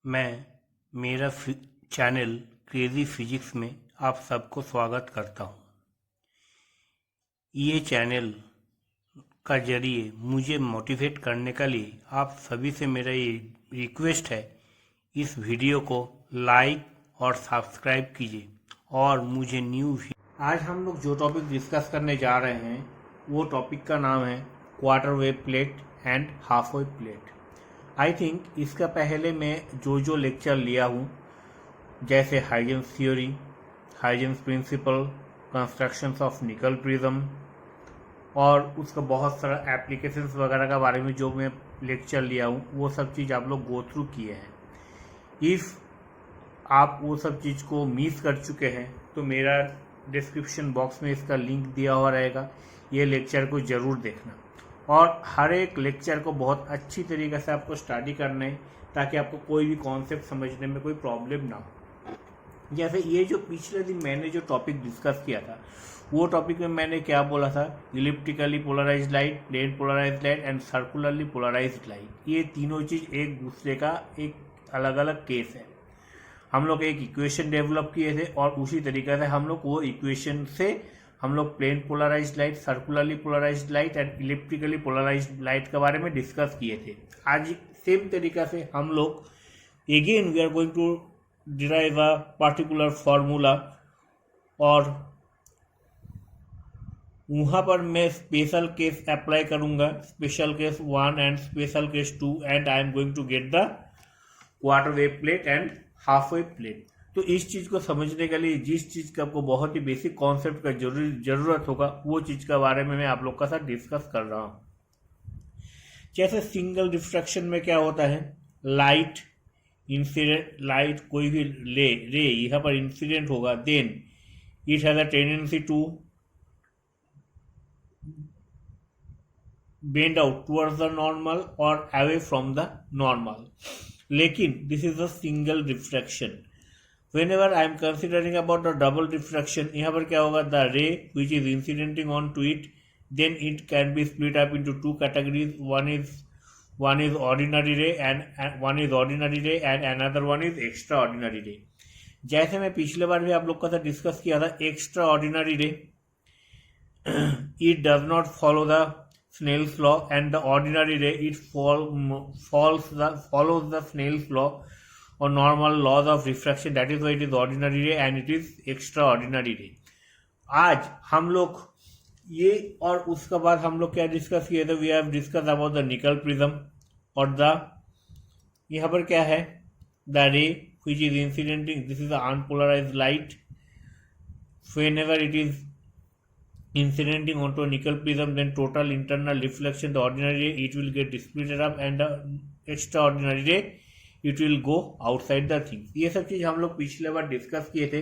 मैं मेरा channel crazy physics में आप सबको स्वागत करता हूँ। ये चैनल का जरिए मुझे मोटिवेट करने के लिए आप सभी से मेरा ये रिक्वेस्ट है, इस वीडियो को लाइक और सब्सक्राइब कीजिए और मुझे आज हम लोग जो टॉपिक डिस्कस करने जा रहे हैं वो टॉपिक का नाम है quarter wave plate and half wave plate. I think इसका पहले मैं जो लेक्चर लिया हूँ, जैसे Huygens theory, Huygens principle, constructions of Nicol prism और उसका बहुत सारा एप्लीकेशंस वगैरह के बारे में जो मैं लेक्चर लिया हूँ, वो सब चीज़ आप लोग गो थ्रू किए हैं। इफ़ आप वो सब चीज़ को मिस कर चुके हैं तो मेरा डिस्क्रिप्शन बॉक्स में इसका लिंक दिया हुआ रहेगा, ये लेक्चर को ज़रूर देखना। और हर एक लेक्चर को बहुत अच्छी तरीके से आपको स्टडी करना है ताकि आपको कोई भी कॉन्सेप्ट समझने में कोई प्रॉब्लम ना हो। जैसे ये जो पिछले दिन मैंने जो टॉपिक डिस्कस किया था, वो टॉपिक में मैंने क्या बोला था, elliptically polarised light, plane polarised light and circularly polarised light, ये तीनों चीज़ एक दूसरे का एक अलग अलग केस है। हम लोग एक इक्वेशन डेवलप किए थे और उसी तरीके से हम लोग वो इक्वेशन से हम लोग plane polarised light, circularly polarised light and elliptically polarised light के बारे में डिस्कस किए थे। आज सेम तरीका से हम लोग again we are going to derive a particular formula, और वहाँ पर मैं स्पेशल केस अप्लाई करूँगा, special case 1 and special case 2, and I am going to get the quarter wave plate and half wave plate. तो इस चीज़ को समझने के लिए जिस चीज़ का आपको बहुत ही बेसिक कॉन्सेप्ट का जरूरत होगा, वो चीज़ के बारे में मैं आप लोग का साथ डिस्कस कर रहा हूँ। जैसे सिंगल डिफ्रैक्शन में क्या होता है, लाइट इंसिडेंट, लाइट कोई भी रे यहाँ पर इंसिडेंट होगा, then it has a tendency to bend out towards the normal और अवे फ्रॉम द नॉर्मल। लेकिन this is a single diffraction. Whenever I am considering about the double diffraction, यहाँ पर क्या होगा, the ray which is incidenting onto it, then it can be split up into two categories. One is ordinary ray and another one is extraordinary ray. जैसे मैं पिछले बार भी आप लोग का साथ डिस्कस किया था, एक्स्ट्रा ऑर्डिनरी रे it does not follow the Snell's law, and the ordinary ray it follows the Snell's law or normal laws of refraction. That is why it is ordinary ray and it is extraordinary ray. आज हम लोग ये और उसके बाद हम लोग क्या डिस्कस किए थे, we have discuss about the Nicol prism, और द यहाँ पर क्या है, द रे which is incidenting, this is the unpolarized light. Whenever it is incidenting onto a nickel prism, then total internal reflection, the ordinary ray it will get split up and the extraordinary ray it will go outside the things. ये सब चीज़ हम लोग पिछले बार discuss किए थे,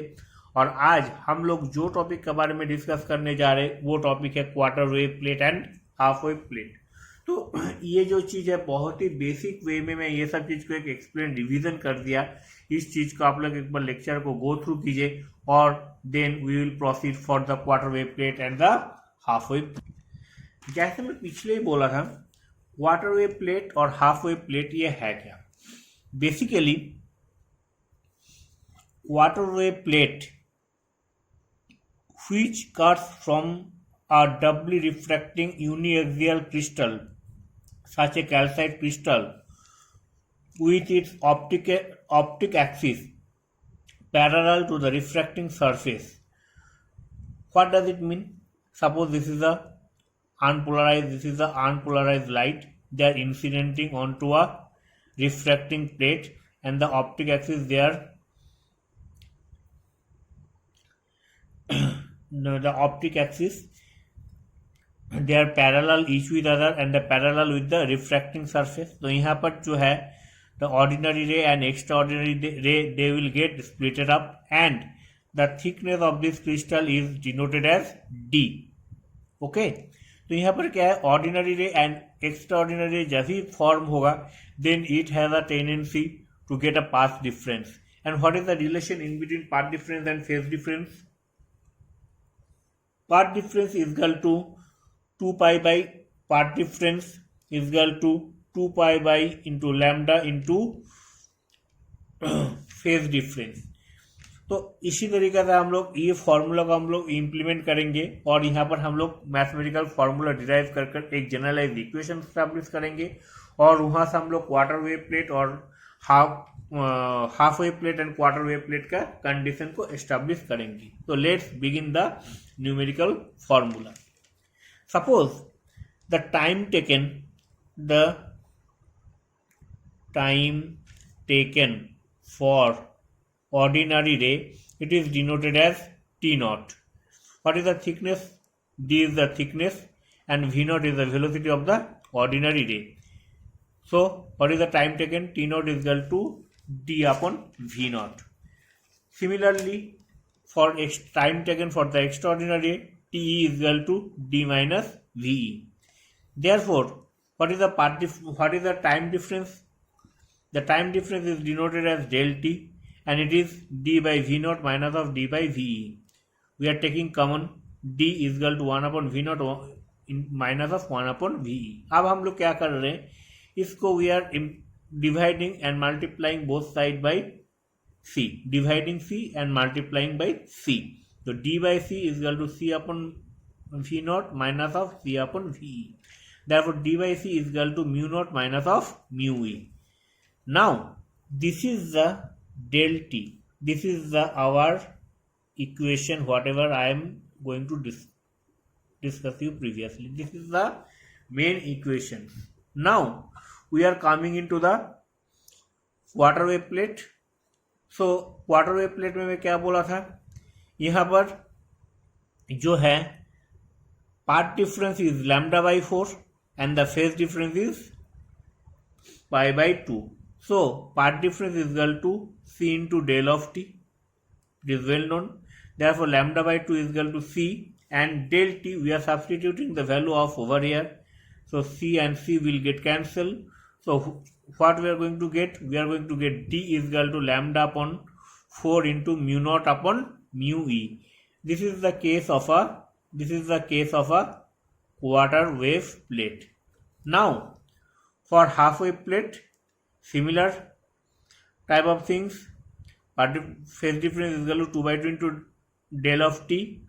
और आज हम लोग जो टॉपिक के बारे में डिस्कस करने जा रहे हैं वो टॉपिक है quarter wave plate and half wave plate. तो ये जो चीज़ है बहुत ही बेसिक वे में मैं ये सब चीज़ को एक एक्सप्लेन रिवीजन कर दिया। इस चीज़ को आप लोग एक बार लेक्चर को गो थ्रू कीजिए और then we will proceed for the quarter wave plate and the half wave. जैसे मैं पिछले ही बोला था, क्वार्टर वेव प्लेट और हाफ वेव प्लेट ये है क्या। Basically, quarter wave plate which cuts from a doubly refracting uniaxial crystal such a calcite crystal with its optic axis parallel to the refracting surface. What does it mean? Suppose this is the unpolarized light. They are incidenting onto a refracting plate and the optic axis there the optic axis they are parallel each with other and the parallel with the refracting surface. तो यहाँ पर जो है the ordinary ray and extraordinary ray they will get splitted up and the thickness of this crystal is denoted as D. okay? तो यहाँ पर क्या है, ऑर्डिनरी रे एंड एक्स्ट्राऑर्डिनरी रे जब ही फॉर्म होगा then it has a tendency to get a path difference. And what is the relation in between path difference and phase difference? Path difference is equal to 2 pi by path difference is equal to 2 pi by into lambda into phase difference. तो इसी तरीके से हम लोग ये formula को हम लोग इम्प्लीमेंट करेंगे और यहाँ पर हम लोग मैथमेटिकल फॉर्मूला डिराइव कर कर एक जनरलाइज इक्वेशन स्टैब्लिश करेंगे और वहाँ से हम लोग क्वार्टर वेव प्लेट और half wave plate and quarter wave plate का कंडीशन को एस्टैब्लिश करेंगे। तो let's begin the numerical formula. Suppose the time taken for ordinary ray, it is denoted as T naught. What is the thickness? D is the thickness and V naught is the velocity of the ordinary ray. So what is the time taken? T naught is equal to D upon V naught. Similarly, for time taken for the extraordinary ray, T is equal to D minus VE. Therefore, what is the time difference? The time difference is denoted as del T and it is D by V naught minus of D by VE. We are taking common D is equal to 1 upon V naught minus of 1 upon VE. अब हम लोग क्या कर रहे हैं, इसको we are dividing and multiplying both sides by C, dividing C and multiplying by C. So D by C is equal to C upon V naught minus of C upon VE. Therefore D by C is equal to mu naught minus of mu E. Now this is the del T. This is our equation whatever I am going to discuss you previously. This is the main equation. Now we are coming into the quarter wave plate. So quarter wave plate में मैं क्या बोला था, यहाँ पर जो है path difference is lambda by 4 and the phase difference is pi by 2. So path difference is equal to C into del of T. It is well known. Therefore lambda by 2 is equal to C and del T we are substituting the value of over here. So C and C will get cancelled. So what we are going to get? We are going to get D is equal to lambda upon 4 into mu naught upon mu E. This is the case of a quarter wave plate. Now for half wave plate, similar type of things. Phase difference is equal to 2 by 2 into del of T.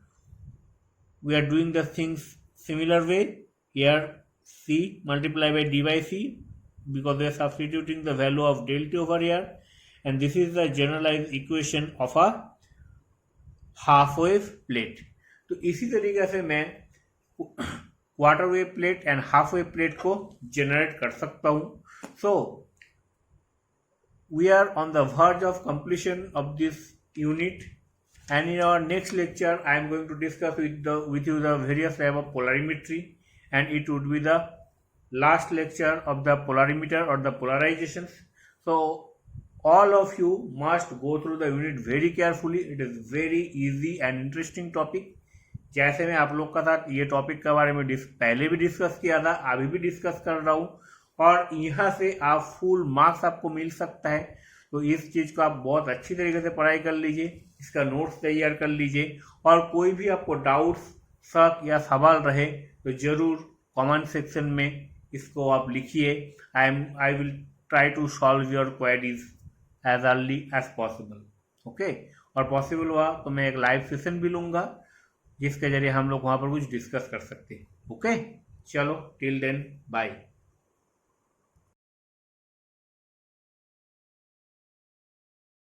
We are doing the things similar way. Here C multiplied by D by C because we are substituting the value of del T over here, and this is the generalized equation of a half wave plate. तो इसी तरीके से मैं quarter wave plate and half wave plate को generate कर सकता हूँ। सो we are on the verge of completion of this unit, and in our next lecture I am going to discuss with you the various type of polarimetry, and it would be the last lecture of the polarimeter or the polarizations. So all of you must go through the unit very carefully. It is very easy and interesting topic. जैसे मैं आप लोग का साथ ये topic के बारे में पहले भी डिस्कस किया था, अभी भी डिस्कस कर रहा हूँ, और यहाँ से आप फुल मार्क्स आपको मिल सकता है। तो इस चीज़ को आप बहुत अच्छी तरीके से पढ़ाई कर लीजिए, इसका नोट्स तैयार कर लीजिए, और कोई भी आपको डाउट्स, शक या सवाल रहे तो ज़रूर कमेंट सेक्शन में इसको आप लिखिए। I will try to solve your queries as early as possible. Okay, और पॉसिबल हुआ तो मैं एक लाइव सेशन भी लूँगा जिसके जरिए हम लोग वहाँ पर कुछ डिस्कस कर सकते हैं। ओके, चलो टिल देन बाय।